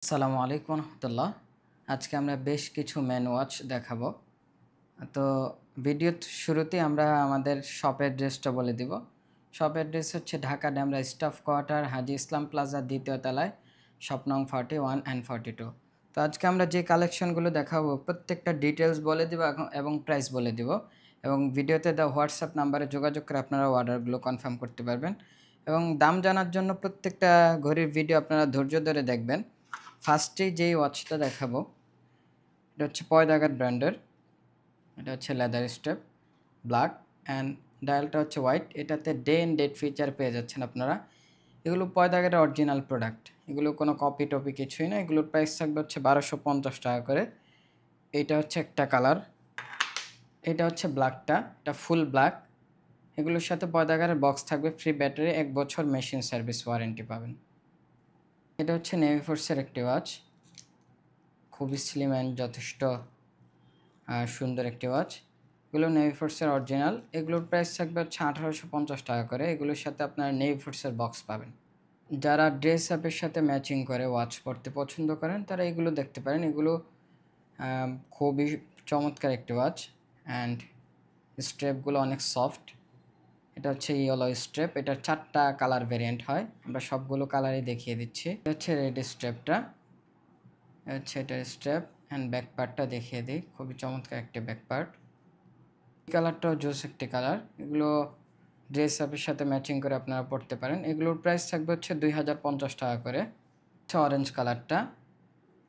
আসসালামু আলাইকুম রহমতুল্লাহ। আজকে আমরা বেশ কিছু ম্যান ওয়াচ দেখাবো। তো ভিডিও শুরুতেই আমরা আমাদের শপ অ্যাড্রেসটা বলে দিব। শপ অ্যাড্রেস হচ্ছে ঢাকা ডেমরা স্টাফ কোয়ার্টার, হাজি ইসলাম প্লাজা, দ্বিতীয় তলায়, শপ নং 41 অ্যান্ড 42। তো আজকে আমরা যে কালেকশনগুলো দেখাবো প্রত্যেকটা ডিটেলস বলে দিব এবং প্রাইস বলে দিব, এবং ভিডিওতে দেওয়া হোয়াটসঅ্যাপ নাম্বারে যোগাযোগ করে আপনারা অর্ডারগুলো কনফার্ম করতে পারবেন। এবং দাম জানার জন্য প্রত্যেকটা ঘড়ির ভিডিও আপনারা ধৈর্য ধরে দেখবেন। ফার্স্টেই যেই ওয়াচটা দেখাবো এটা হচ্ছে পয়দাঘাট ব্র্যান্ডের। এটা হচ্ছে লেদার স্টেপ, ব্ল্যাক অ্যান্ড ডায়ালটা হচ্ছে হোয়াইট। এটাতে ডে অ্যান্ড ডেট ফিচার পেয়ে যাচ্ছেন আপনারা। এগুলো পয়দাঘাটের অরিজিনাল প্রোডাক্ট, এগুলো কোনো কপি টপি কিছুই না। এগুলোর প্রাইস থাকবে হচ্ছে 1250 টাকা করে। এইটা হচ্ছে একটা কালার, এটা হচ্ছে ব্ল্যাকটা, এটা ফুল ব্ল্যাক। এগুলোর সাথে পয়দাঘাটের বক্স থাকবে, ফ্রি ব্যাটারি, 1 বছর মেশিন সার্ভিস ওয়ারেন্টি পাবেন। এটা হচ্ছে নেভি ফোর্সের একটি ওয়াচ, খুবই স্লিম অ্যান্ড যথেষ্ট সুন্দর একটি ওয়াচ। এগুলো নেভি ফোর্সের অরিজিনাল। এগুলোর প্রাইস থাকবে হচ্ছে 1850 টাকা করে। এগুলোর সাথে আপনারা নেভি ফোর্সের বক্স পাবেন। যারা ড্রেস আপের সাথে ম্যাচিং করে ওয়াচ পরতে পছন্দ করেন তারা এগুলো দেখতে পারেন। এগুলো খুবই চমৎকার একটি ওয়াচ, অ্যান্ড স্ট্রেপগুলো অনেক সফট। এটা হচ্ছে ইয়েলো স্ট্রেপ, এটার 4টা কালার ভেরিয়েন্ট হয়, আমরা সবগুলো কালারই দেখিয়ে দিচ্ছি। এটা হচ্ছে রেড স্ট্রেপটা, হচ্ছে এটার স্ট্রেপ অ্যান্ড ব্যাক পার্টটা দেখিয়ে দিই, খুবই চমৎকার একটি ব্যাক পার্ট। এই কালারটাও জোস একটি কালার। এগুলো ড্রেস আপের সাথে ম্যাচিং করে আপনারা পরতে পারেন। এগুলোর প্রাইস থাকবে হচ্ছে 2050 টাকা করে। হচ্ছে অরেঞ্জ কালারটা,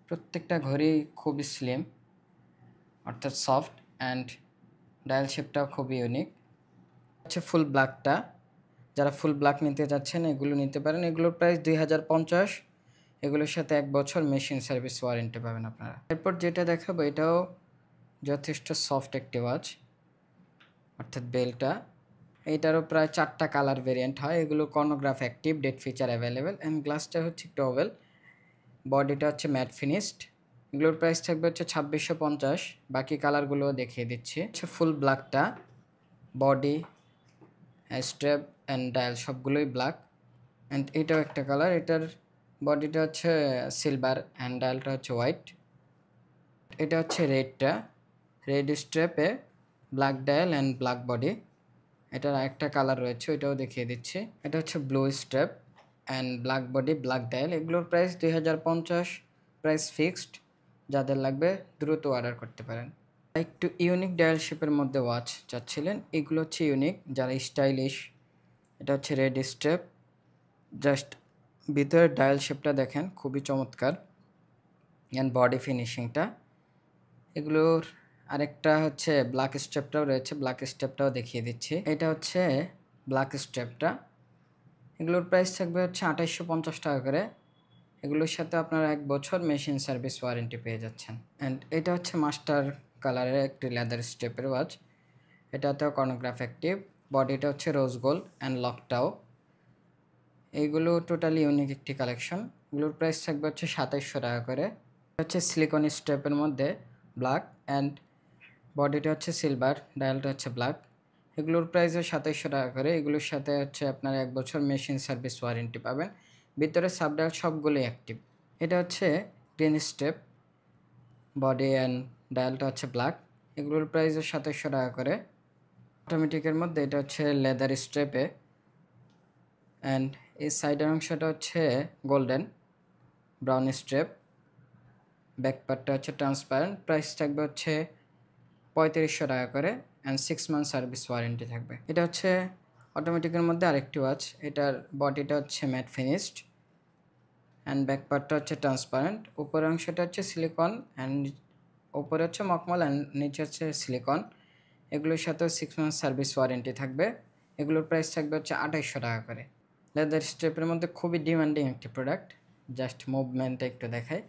প্রত্যেকটা ঘড়ি খুবই স্লিম অর্থাৎ সফট, অ্যান্ড ডায়াল শেপটাও খুবই ইউনিক। হচ্ছে ফুল ব্ল্যাকটা, যারা ফুল ব্ল্যাক নিতে যাচ্ছেন এগুলো নিতে পারেন। এগুলোর প্রাইস 2050। এগুলোর সাথে 1 বছর মেশিন সার্ভিস ওয়ারেন্টি পাবেন আপনারা। এরপর যেটা দেখাবো এটাও যথেষ্ট সফট একটি ওয়াচ, অর্থাৎ বেলটা। এইটারও প্রায় 4টা কালার ভেরিয়েন্ট হয়। এগুলো chronograph active, date feature available, and গ্লাসটা হচ্ছে একটু ওভেল, বডিটা হচ্ছে ম্যাট ফিনিশড। এগুলোর প্রাইস থাকবে হচ্ছে 2650। বাকি কালারগুলোও দেখিয়ে দিচ্ছি। হচ্ছে ফুল ব্ল্যাকটা, বডি, স্ট্র্যাপ অ্যান্ড ডায়াল সবগুলোই ব্ল্যাক, অ্যান্ড এটাও একটা কালার। এটার বডিটা হচ্ছে সিলভার অ্যান্ড ডায়ালটা হচ্ছে হোয়াইট। এটা হচ্ছে রেডটা, রেড স্ট্র্যাপে black dial and black body. এটার আরেকটা কালার রয়েছে, ওইটাও দেখিয়ে দিচ্ছি। এটা হচ্ছে blue strap and black body, black dial. এগুলোর প্রাইস 2050, প্রাইস ফিক্সড। যাদের লাগবে দ্রুত অর্ডার করতে পারেন। একটু ইউনিক ডায়াল শেপের মধ্যে ওয়াচ চাচ্ছিলেন, এগুলো হচ্ছে ইউনিক, যারা স্টাইলিশ। এটা হচ্ছে রেড স্ট্র্যাপ, জাস্ট ভিতরের ডায়াল শেপটা দেখেন খুবই চমৎকার, অ্যান্ড বডি ফিনিশিংটা। এগুলোর আরেকটা হচ্ছে ব্ল্যাক স্ট্র্যাপটাও রয়েছে, ব্ল্যাক স্ট্র্যাপটাও দেখিয়ে দিচ্ছি। এটা হচ্ছে ব্ল্যাক স্ট্র্যাপটা। এগুলোর প্রাইস থাকবে হচ্ছে 2850 টাকা করে। এগুলোর সাথে আপনারা 1 বছর মেশিন সার্ভিস ওয়ারেন্টি পেয়ে যাচ্ছেন। অ্যান্ড এটা হচ্ছে মাস্টার কালারের একটি লেদার স্ট্রেপের ওয়াচ। এটাতেও কর্নোগ্রাফ অ্যাক্টিভ, বডিটা হচ্ছে রোজ গোল্ড অ্যান্ড লকটাও। এইগুলো টোটালি ইউনিক একটি কালেকশন। এগুলোর প্রাইস থাকবে হচ্ছে 2700 টাকা করে। হচ্ছে সিলিকন স্ট্রেপের মধ্যে ব্ল্যাক, অ্যান্ড বডিটা হচ্ছে সিলভার, ডায়ালটা হচ্ছে ব্ল্যাক। এগুলোর প্রাইস 2700 টাকা করে। এগুলোর সাথে হচ্ছে আপনার 1 বছর মেশিন সার্ভিস ওয়ারেন্টি পাবেন। ভিতরে সাবডায়াল সবগুলোই অ্যাক্টিভ। এটা হচ্ছে গ্রিন স্টেপ, বডি অ্যান্ড ডায়ালটা হচ্ছে ব্ল্যাক। এগুলোর প্রাইস 2700 টাকা করে। অটোমেটিকের মধ্যে এটা হচ্ছে লেদার স্ট্রেপে, অ্যান্ড এই সাইডের অংশটা হচ্ছে গোল্ডেন ব্রাউন স্ট্রেপ, ব্যাক পার্টটা হচ্ছে ট্রান্সপারেন্ট। প্রাইস থাকবে হচ্ছে 3500 টাকা করে, অ্যান্ড 6 মান্থ সার্ভিস ওয়ারেন্টি থাকবে। এটা হচ্ছে অটোমেটিকের মধ্যে আরেকটি ওয়াচ। এটার বডিটা হচ্ছে ম্যাট ফিনিশড, অ্যান্ড ব্যাক পার্টটা হচ্ছে ট্রান্সপারেন্ট। উপরের অংশটা হচ্ছে সিলিকন, অ্যান্ড উপরে হচ্ছে মকমল, অ্যান্ড নিচে হচ্ছে সিলিকন। এগুলোর সাথেও 6 মান্থ সার্ভিস ওয়ারেন্টি থাকবে। এগুলোর প্রাইস থাকবে হচ্ছে 2800 টাকা করে। লেদার স্ট্রেপের মধ্যে খুবই ডিমান্ডিং একটি প্রোডাক্ট, জাস্ট মুভমেন্টটা একটু দেখায়।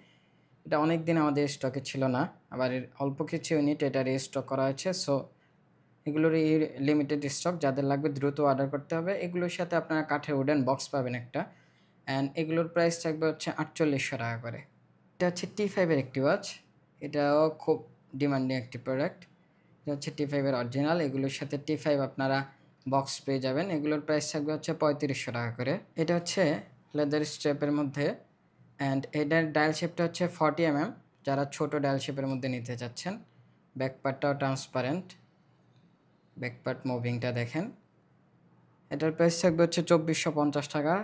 এটা অনেক দিন আমাদের স্টকে ছিল না, আবার অল্প কিছু ইউনিট এটা রিস্টক করা হয়েছে। সো এগুলোর এই লিমিটেড স্টক, যাদের লাগবে দ্রুত অর্ডার করতে হবে। এগুলোর সাথে আপনারা কাঠের উডেন বক্স পাবেন একটা, অ্যান্ড এগুলোর প্রাইস থাকবে হচ্ছে 4800 টাকা করে। এটা হচ্ছে T5-এর একটি ওয়াচ, এটাও খুব ডিমান্ডিং একটি প্রোডাক্ট। এটা হচ্ছে T5-এর অরিজিনাল। এগুলোর সাথে T5 আপনারা বক্স পেয়ে যাবেন। এগুলোর প্রাইস থাকবে হচ্ছে 3500 টাকা করে। এটা হচ্ছে লেদার স্ট্রেপের মধ্যে, অ্যান্ড এটার ডায়াল শেপটা হচ্ছে 40 mm, যারা ছোট ডায়াল শেপের মধ্যে নিতে চাচ্ছেন। ব্যাকপার্টটাও ট্রান্সপারেন্ট, ব্যাকপার্ট মুভিংটা দেখেন। এটার প্রাইস থাকবে হচ্ছে 2450 টাকা।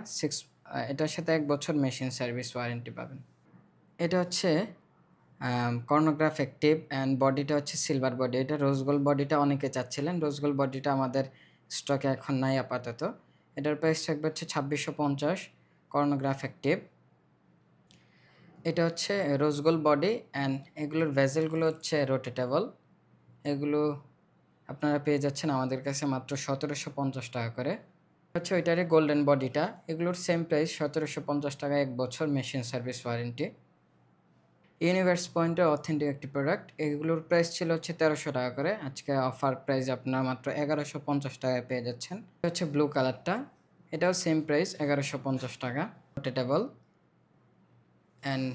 এটার সাথে 1 বছর মেশিন সার্ভিস ওয়ারেন্টি পাবেন। এটা হচ্ছে কর্নোগ্রাফ অ্যাক্টিভ অ্যান্ড বডিটা হচ্ছে সিলভার বডি। এটা রোজ গোল্ড বডিটা অনেকে চাচ্ছিলেন, রোজ গোল্ড বডিটা আমাদের স্টকে এখন নাই আপাতত। এটার প্রাইস থাকবে হচ্ছে 2650 কর্নোগ্রাফ অ্যাক্টিভ। এটা হচ্ছে রোজ গোল্ড বডি অ্যান্ড এগুলোর ভেজেলগুলো হচ্ছে রোটেটেবল। এগুলো আপনারা পেয়ে যাচ্ছেন আমাদের কাছে মাত্র 1750 টাকা করে। হচ্ছে ওইটারে গোল্ডেন বডিটা, এগুলোর সেম প্রাইস 1750 টাকা, 1 বছর মেশিন সার্ভিস ওয়ারেন্টি। ইউনিভার্স পয়েন্টের অথেন্টিক একটি প্রোডাক্ট, এগুলোর প্রাইস ছিল হচ্ছে 1300 টাকা করে। আজকে অফার প্রাইস আপনারা মাত্র 1150 টাকায় পেয়ে যাচ্ছেন। এটা হচ্ছে ব্লু কালারটা, এটাও সেম প্রাইস 1150 টাকা। রোটেটেবল অ্যান্ড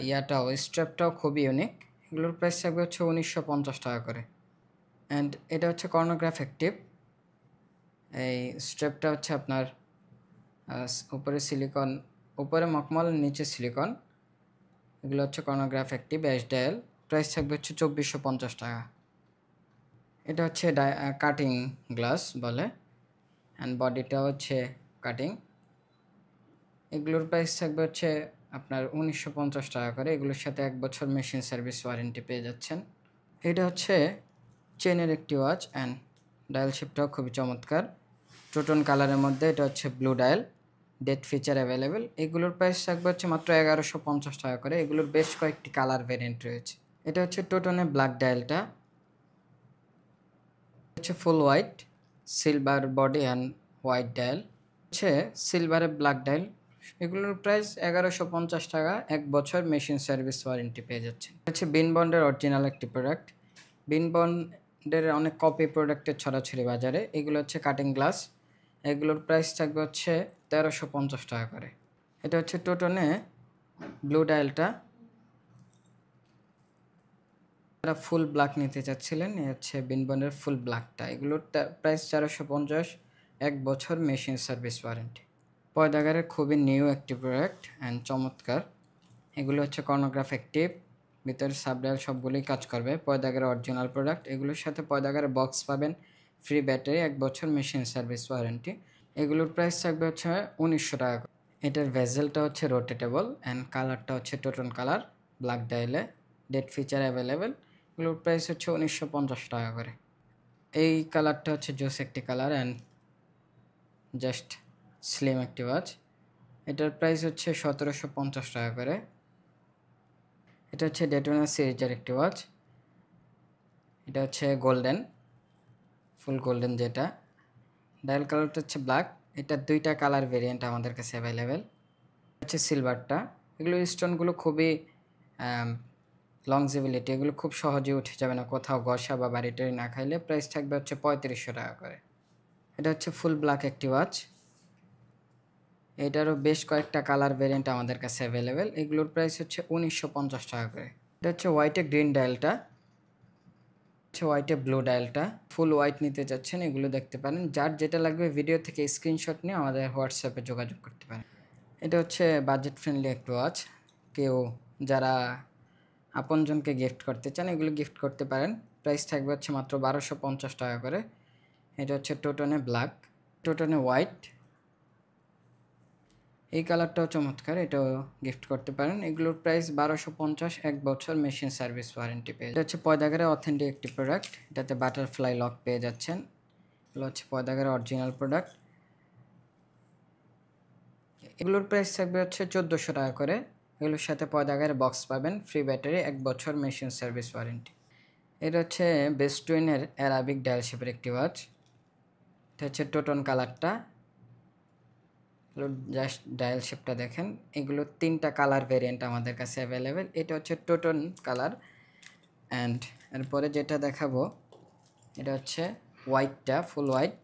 ইয়াটাও স্ট্র্যাপটাও খুবই ইউনিক। এগুলোর প্রাইস থাকবে হচ্ছে 1950 টাকা করে। অ্যান্ড এটা হচ্ছে কর্নোগ্রাফ অ্যাক্টিভ। এই স্ট্র্যাপটা হচ্ছে আপনার উপরে সিলিকন, উপরে মখমল, নিচে সিলিকন। এগুলো হচ্ছে কর্নোগ্রাফ অ্যাক্টিভ অ্যাশ ডায়াল। প্রাইস থাকবে হচ্ছে 2450 টাকা। এটা হচ্ছে কাটিং গ্লাস বলে, অ্যান্ড বডিটা হচ্ছে কাটিং। এগুলোর প্রাইস থাকবে হচ্ছে আপনার 1950 টাকা করে। এগুলোর সাথে 1 বছর মেশিন সার্ভিস ওয়ারেন্টি পেয়ে যাচ্ছেন। এটা হচ্ছে চেনের একটি ওয়াচ অ্যান্ড ডায়াল শেপটাও খুবই চমৎকার, টোটন কালারের মধ্যে। এটা হচ্ছে blue dial, date feature available. এগুলোর প্রাইস থাকবে হচ্ছে মাত্র 1150 টাকা করে। এগুলোর বেশ কয়েকটি কালার ভেরিয়েন্ট রয়েছে। এটা হচ্ছে টোটনের ব্ল্যাক ডায়ালটা, হচ্ছে ফুল white, silver body and white dial. হচ্ছে সিলভারের ব্ল্যাক ডায়াল। এগুলোর প্রাইস 1150 টাকা, 1 বছর মেশিন সার্ভিস ওয়ারেন্টি পেয়ে যাচ্ছে। হচ্ছে বিন বন্ডের অরিজিনাল একটি প্রোডাক্ট। বিন বন্ডের অনেক কপি প্রোডাক্টের ছড়াছড়ি বাজারে। এগুলো হচ্ছে কাটিং গ্লাস। এগুলোর প্রাইস থাকবে হচ্ছে 1350 টাকা করে। এটা হচ্ছে টোটনে ব্লু ডায়ালটা, যারা ফুল ব্ল্যাক নিতে চাচ্ছিলেন, এ হচ্ছে বিন বন্ডের ফুল ব্ল্যাকটা। এগুলোর প্রাইস 450, 1 বছর মেশিন সার্ভিস ওয়ারেন্টি। পয়দাগারের খুবই নিউ একটি প্রোডাক্ট অ্যান্ড চমৎকার। এগুলো হচ্ছে কর্নোগ্রাফ অ্যাক্টিভ, ভিতরে সাবডায়াল সবগুলোই কাজ করবে। পয়দাগারের অরিজিনাল প্রোডাক্ট। এগুলোর সাথে পয়দাগারের বক্স পাবেন, ফ্রি ব্যাটারি, 1 বছর মেশিন সার্ভিস ওয়ারেন্টি। এগুলোর প্রাইস থাকবে হচ্ছে 1900 টাকা। এটার ভেজেলটা হচ্ছে রোটেটেবল অ্যান্ড কালারটা হচ্ছে টোটন কালার, ব্ল্যাক ডায়ালে, ডেট ফিচার অ্যাভেলেবেল। এগুলোর প্রাইস হচ্ছে 1950 টাকা করে। এই কালারটা হচ্ছে জোস একটি কালার অ্যান্ড জাস্ট স্লিম একটি ওয়াচ। এটার প্রাইস হচ্ছে 1750 টাকা করে। এটা হচ্ছে ডেটোনা সিরিজের একটি ওয়াচ। এটা হচ্ছে গোল্ডেন, ফুল গোল্ডেন যেটা। ডায়াল কালারটা হচ্ছে ব্ল্যাক। এটা 2টা কালার ভেরিয়েন্ট আমাদের কাছে অ্যাভেলেবেল। হচ্ছে সিলভারটা। এগুলো স্টোনগুলো খুবই লংজিবিলিটি, এগুলো খুব সহজে উঠে যাবে না কোথাও ঘষা বা বাড়িটারি না খাইলে। প্রাইস থাকবে হচ্ছে 3500 টাকা করে। এটা হচ্ছে ফুল ব্ল্যাক একটি ওয়াচ। এটারও বেশ কয়েকটা কালার ভেরিয়েন্ট আমাদের কাছে অ্যাভেলেবেল। এগুলোর প্রাইস হচ্ছে 1950 টাকা করে। এটা হচ্ছে হোয়াইটে গ্রিন ডায়ালটা, হচ্ছে হোয়াইটে ব্লু ডায়ালটা। ফুল হোয়াইট নিতে চাচ্ছেন, এগুলো দেখতে পারেন। যার যেটা লাগবে ভিডিও থেকে স্ক্রিনশট নিয়ে আমাদের হোয়াটসঅ্যাপে যোগাযোগ করতে পারেন। এটা হচ্ছে বাজেট ফ্রেন্ডলি একটি ওয়াচ। কেউ যারা আপনজনকে গিফট করতে চান, এগুলো গিফট করতে পারেন। প্রাইস থাকবে হচ্ছে মাত্র 1250 টাকা করে। এটা হচ্ছে টোটনে ব্ল্যাক, টোটনে হোয়াইট। এই কালারটাও চমৎকার, এটাও গিফট করতে পারেন। এগুলোর প্রাইস 1250, 1 বছর মেশিন সার্ভিস ওয়ারেন্টি পেয়ে। এটা হচ্ছে পয়দাগারের অথেন্টিক একটি প্রোডাক্ট। এটাতে বাটারফ্লাই লক পেয়ে যাচ্ছেন। এগুলো হচ্ছে পয়দাগারের অরিজিনাল প্রোডাক্ট। এগুলোর প্রাইস থাকবে হচ্ছে 1400 টাকা করে। এগুলোর সাথে পয়দাগারের বক্স পাবেন, ফ্রি ব্যাটারি, 1 বছর মেশিন সার্ভিস ওয়ারেন্টি। এটা হচ্ছে বেস্টুইনের অ্যারাবিক ডায়াল শেপের একটি ওয়াচ। এটা হচ্ছে টোটন কালারটা, জাস্ট ডায়াল শেপটা দেখেন। এগুলো 3টা কালার ভেরিয়েন্ট আমাদের কাছে অ্যাভেলেবেল। এটা হচ্ছে টোটন কালার অ্যান্ড এরপরে যেটা দেখাবো এটা হচ্ছে হোয়াইটটা, ফুল হোয়াইট।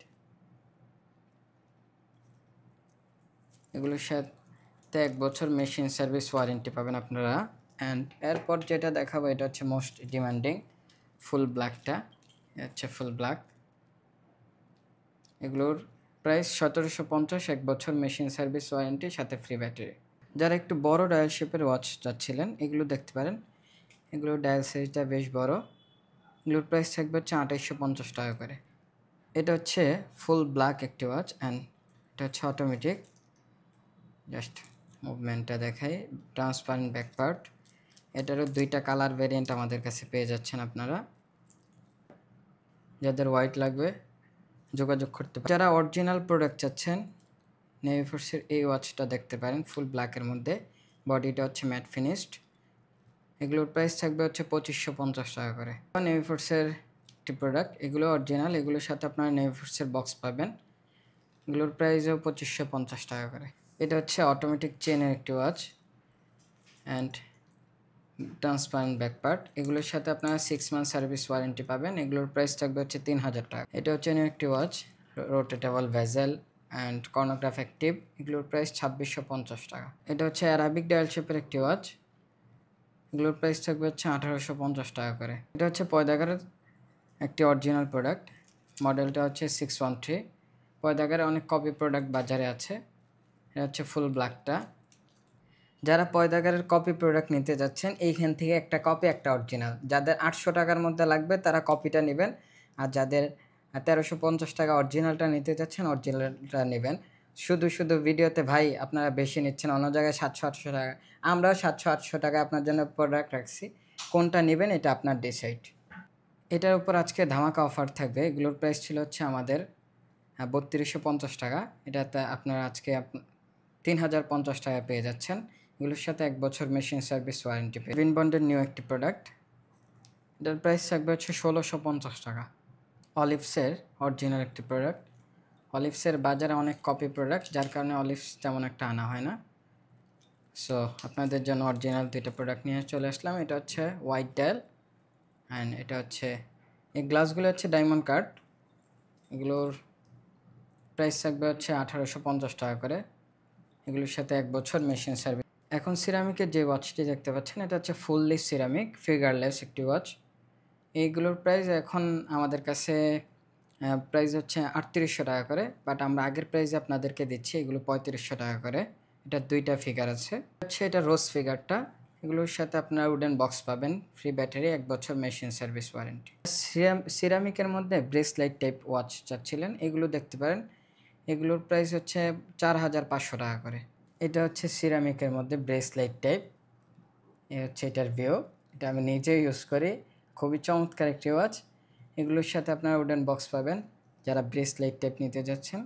এগুলোর সাথে 1 বছর মেশিন সার্ভিস ওয়ারেন্টি পাবেন আপনারা। অ্যান্ড এরপর যেটা দেখাবো এটা হচ্ছে মোস্ট ডিমান্ডিং, ফুল ব্ল্যাকটা। এটা হচ্ছে ফুল ব্ল্যাক। এগুলোর প্রাইস 1750, 1 বছর মেশিন সার্ভিস ওয়ারেন্টি, সাথে ফ্রি ব্যাটারি। যারা একটু বড় ডায়াল শেপের ওয়াচ চাচ্ছিলেন এগুলো দেখতে পারেন। এগুলো ডায়াল সাইজটা বেশ বড়। এগুলোর প্রাইস থাকবে হচ্ছে 2850 টাকা করে। এটা হচ্ছে ফুল ব্ল্যাক একটি ওয়াচ অ্যান্ড এটা হচ্ছে অটোমেটিক। জাস্ট মুভমেন্টটা দেখাই, ট্রান্সপারেন্ট ব্যাক পার্ট। এটারও দুইটা কালার ভেরিয়েন্ট আমাদের কাছে পেয়ে যাচ্ছেন আপনারা। যাদের হোয়াইট লাগবে যোগাযোগ করতে পারেন। যারা অরিজিনাল প্রোডাক্ট চাচ্ছেন নেভি ফোর্সের এই ওয়াচটা দেখতে পারেন, ফুল ব্ল্যাকের মধ্যে, বডিটা হচ্ছে ম্যাট ফিনিশড। এগুলোর প্রাইস থাকবে হচ্ছে 2550 টাকা করে। নেভি ফোর্সের একটি প্রোডাক্ট, এগুলো অরিজিনাল, এগুলোর সাথে আপনারা নেভি ফোর্সের বক্স পাবেন। এগুলোর প্রাইসও 2550 টাকা করে। এটা হচ্ছে অটোমেটিক চেনের একটি watch and transparent back part. এগুলোর সাথে আপনারা 6 মান্থ সার্ভিস ওয়ারেন্টি পাবেন। এগুলোর প্রাইস থাকবে হচ্ছে 3000 টাকা। এটা হচ্ছে নিউ একটি watch, rotatable bezel and কর্নোগ্রাফ active. এগুলোর প্রাইস 2650 টাকা। এটা হচ্ছে অ্যারাবিক ডায়াল শেপের একটি ওয়াচ। এগুলোর প্রাইস থাকবে হচ্ছে 1850 টাকা করে। এটা হচ্ছে পয়দাগারের একটি অরিজিনাল প্রোডাক্ট, মডেলটা হচ্ছে 613। পয়দাগারের অনেক কপি প্রোডাক্ট বাজারে আছে। এটা হচ্ছে ফুল ব্ল্যাকটা। যারা পয়দাগারের কপি প্রোডাক্ট নিতে যাচ্ছেন এইখান থেকে একটা কপি একটা অরিজিনাল। যাদের 800 টাকার মধ্যে লাগবে তারা কপিটা নেবেন, আর যাদের 1350 টাকা অরিজিনালটা নিতে যাচ্ছেন অরিজিনালটা নেবেন। শুধু শুধু ভিডিওতে ভাই আপনারা বেশি নিচ্ছেন, অন্য জায়গায় 700-800 টাকা, আমরাও 700-800 টাকা আপনার জন্য প্রোডাক্ট রাখছি। কোনটা নেবেন এটা আপনার ডিসাইড। এটার উপর আজকে ধামাকা অফার থাকবে। এগুলোর প্রাইস ছিল হচ্ছে আমাদের 3250 টাকা। এটাতে আপনারা আজকে 3050 টাকা পেয়ে যাচ্ছেন। এগুলোর সাথে 1 বছর মেশিন সার্ভিস ওয়ারেন্টি পেয়ে। উইনবন্ডের নিউ একটি প্রোডাক্ট, এটার প্রাইস থাকবে হচ্ছে 1650 টাকা। অলিভসের অরিজিনাল একটি প্রোডাক্ট। অলিভসের বাজারে অনেক কপি প্রোডাক্ট, যার কারণে অলিভস তেমন একটা আনা হয় না। সো আপনাদের জন্য অরিজিনাল দুইটা প্রোডাক্ট নিয়ে চলে আসলাম। এটা হচ্ছে হোয়াইট ডায়াল অ্যান্ড এটা হচ্ছে, এই গ্লাসগুলো হচ্ছে ডায়মন্ড কাট। এগুলোর প্রাইস থাকবে হচ্ছে 1850 টাকা করে। এগুলোর সাথে 1 বছর মেশিন সার্ভিস। এখন সিরামিকের যে ওয়াচটি দেখতে পাচ্ছেন এটা হচ্ছে ফুললি সিরামিক ফিগারলেস একটি ওয়াচ। এইগুলোর প্রাইস এখন আমাদের কাছে প্রাইস হচ্ছে 3800 টাকা করে, বাট আমরা আগের প্রাইসে আপনাদেরকে দিচ্ছি এগুলো 3500 টাকা করে। এটা দুইটা ফিগার আছে। হচ্ছে এটা রোজ ফিগারটা। এগুলোর সাথে আপনারা উডেন বক্স পাবেন, ফ্রি ব্যাটারি, 1 বছর মেশিন সার্ভিস ওয়ারেন্টি। সিরামিকের মধ্যে ব্রেসলাইট টাইপ ওয়াচ চাচ্ছিলেন এগুলো দেখতে পারেন। এগুলোর প্রাইস হচ্ছে 4500 টাকা করে। এটা হচ্ছে সিরামিকের মধ্যে ব্রেসলাইট টাইপ। এ হচ্ছে এটার ভিউ। এটা আমি নিজেই ইউজ করি, খুবই চমৎকার একটি ওয়াচ। এগুলোর সাথে আপনারা উডেন বক্স পাবেন যারা ব্রেসলাইট টাইপ নিতে যাচ্ছেন।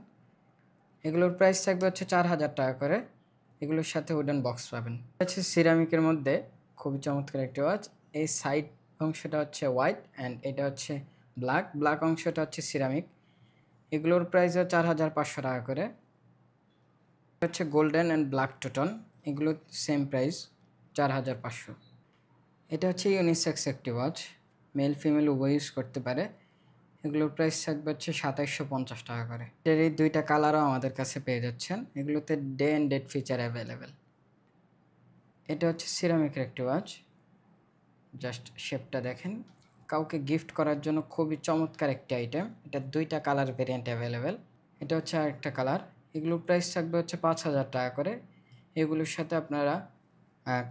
এগুলোর প্রাইস থাকবে হচ্ছে 4000 টাকা করে। এগুলোর সাথে উডেন বক্স পাবেন। হচ্ছে সিরামিকের মধ্যে খুবই চমৎকার একটি ওয়াচ। এই সাইড অংশটা হচ্ছে হোয়াইট অ্যান্ড এটা হচ্ছে ব্ল্যাক। ব্ল্যাক অংশটা হচ্ছে সিরামিক। এগুলোর প্রাইস 4500 টাকা করে। হচ্ছে গোল্ডেন অ্যান্ড ব্ল্যাক টোটন। এগুলো সেম প্রাইস 4500। এটা হচ্ছে ইউনিসেক্স একটি ওয়াচ, মেল ফিমেল উভয় ইউজ করতে পারে। এগুলোর প্রাইস থাকবে হচ্ছে 2750 টাকা করে। এর এই দুইটা কালারও আমাদের কাছে পেয়ে যাচ্ছেন। এগুলোতে day and date feature available. এটা হচ্ছে সিরামিকের একটি ওয়াচ, জাস্ট শেপটা দেখেন। কাউকে গিফট করার জন্য খুবই চমৎকার একটি আইটেম। এটা দুইটা কালার ভেরিয়েন্ট অ্যাভেলেবেল। এটা হচ্ছে আরেকটা কালার। এগুলোর প্রাইস থাকবে হচ্ছে 5000 টাকা করে। এগুলোর সাথে আপনারা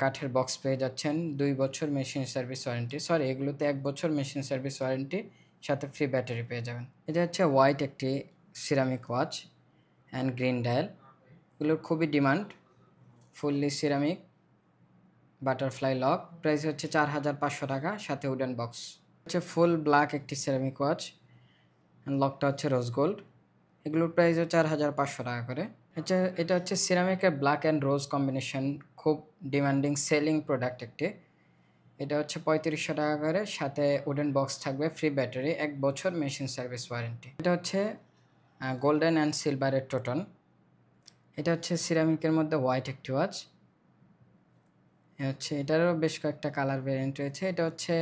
কাঠের বক্স পেয়ে যাচ্ছেন, 2 বছর মেশিন সার্ভিস ওয়ারেন্টি, সরি এগুলোতে 1 বছর মেশিন সার্ভিস ওয়ারেন্টি, সাথে ফ্রি ব্যাটারি পেয়ে যাবেন। এটা হচ্ছে হোয়াইট একটি ceramic watch and green dial. এগুলোর খুবই demand, fully ceramic, butterfly lock. Price হচ্ছে 4500 টাকা, সাথে উডেন বক্স। হচ্ছে ফুল ব্ল্যাক একটি সিরামিক ওয়াচ, লকটা হচ্ছে রোজ গোল্ড। এগুলোর প্রাইস 4500 টাকা করে। এটা হচ্ছে সিরামিকের ব্ল্যাক অ্যান্ড রোজ কম্বিনেশন, খুব ডিমান্ডিং সেলিং প্রোডাক্ট একটি। এটা হচ্ছে 3500 টাকা করে, সাথে উডেন বক্স থাকবে, ফ্রি ব্যাটারি, 1 বছর মেশিন সার্ভিস ওয়ারেন্টি। এটা হচ্ছে গোল্ডেন অ্যান্ড সিলভারের টোটন। এটা হচ্ছে সিরামিকের মধ্যে হোয়াইট একটি ওয়াচ। এটারও বেশ কয়েকটা কালার ভেরিয়েন্ট রয়েছে। এটা হচ্ছে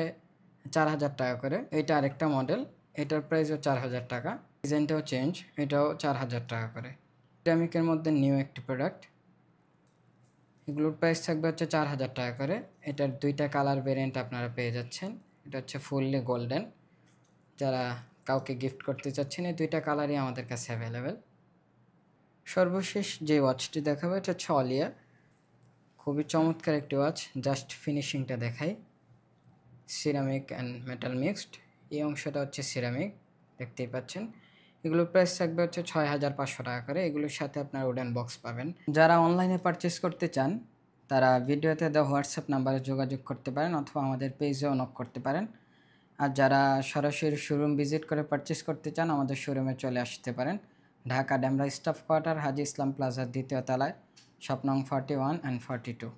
4000 টাকা করে। এটা আরেকটা মডেল, এটার প্রাইসও 4000 টাকা। ডিজাইনটাও চেঞ্জ, এটাও 4000 টাকা করে। সিরামিকের মধ্যে নিউ একটি প্রোডাক্ট। এগুলোর প্রাইস থাকবে হচ্ছে 4000 টাকা করে। এটার দুইটা কালার ভেরিয়েন্ট আপনারা পেয়ে যাচ্ছেন। এটা হচ্ছে ফুললি গোল্ডেন। যারা কাউকে গিফট করতে চাচ্ছেন এই দুইটা কালারই আমাদের কাছে অ্যাভেলেবেল। সর্বশেষ যে ওয়াচটি দেখাবো এটা হচ্ছে অলিয়া। খুবই চমৎকার একটি ওয়াচ। জাস্ট ফিনিশিংটা দেখাই। Ceramic and metal mixed. এই অংশটা হচ্ছে সিরামিক, দেখতেই পাচ্ছেন। এগুলোর প্রাইস থাকবে হচ্ছে ৬,৫০০ টাকা করে। এগুলোর সাথে আপনার উডেন বক্স পাবেন। যারা অনলাইনে পারচেস করতে চান তারা ভিডিওতে দেওয়া হোয়াটসঅ্যাপ নাম্বারে যোগাযোগ করতে পারেন অথবা আমাদের পেজেও নক করতে পারেন। আর যারা সরাসরি শোরুম ভিজিট করে পারচেস করতে চান আমাদের শোরুমে চলে আসতে পারেন। ঢাকা ডেমরা স্টাফ কোয়ার্টার, হাজী ইসলাম প্লাজার ২য় তলায়, শপ নং 41 অ্যান্ড 42।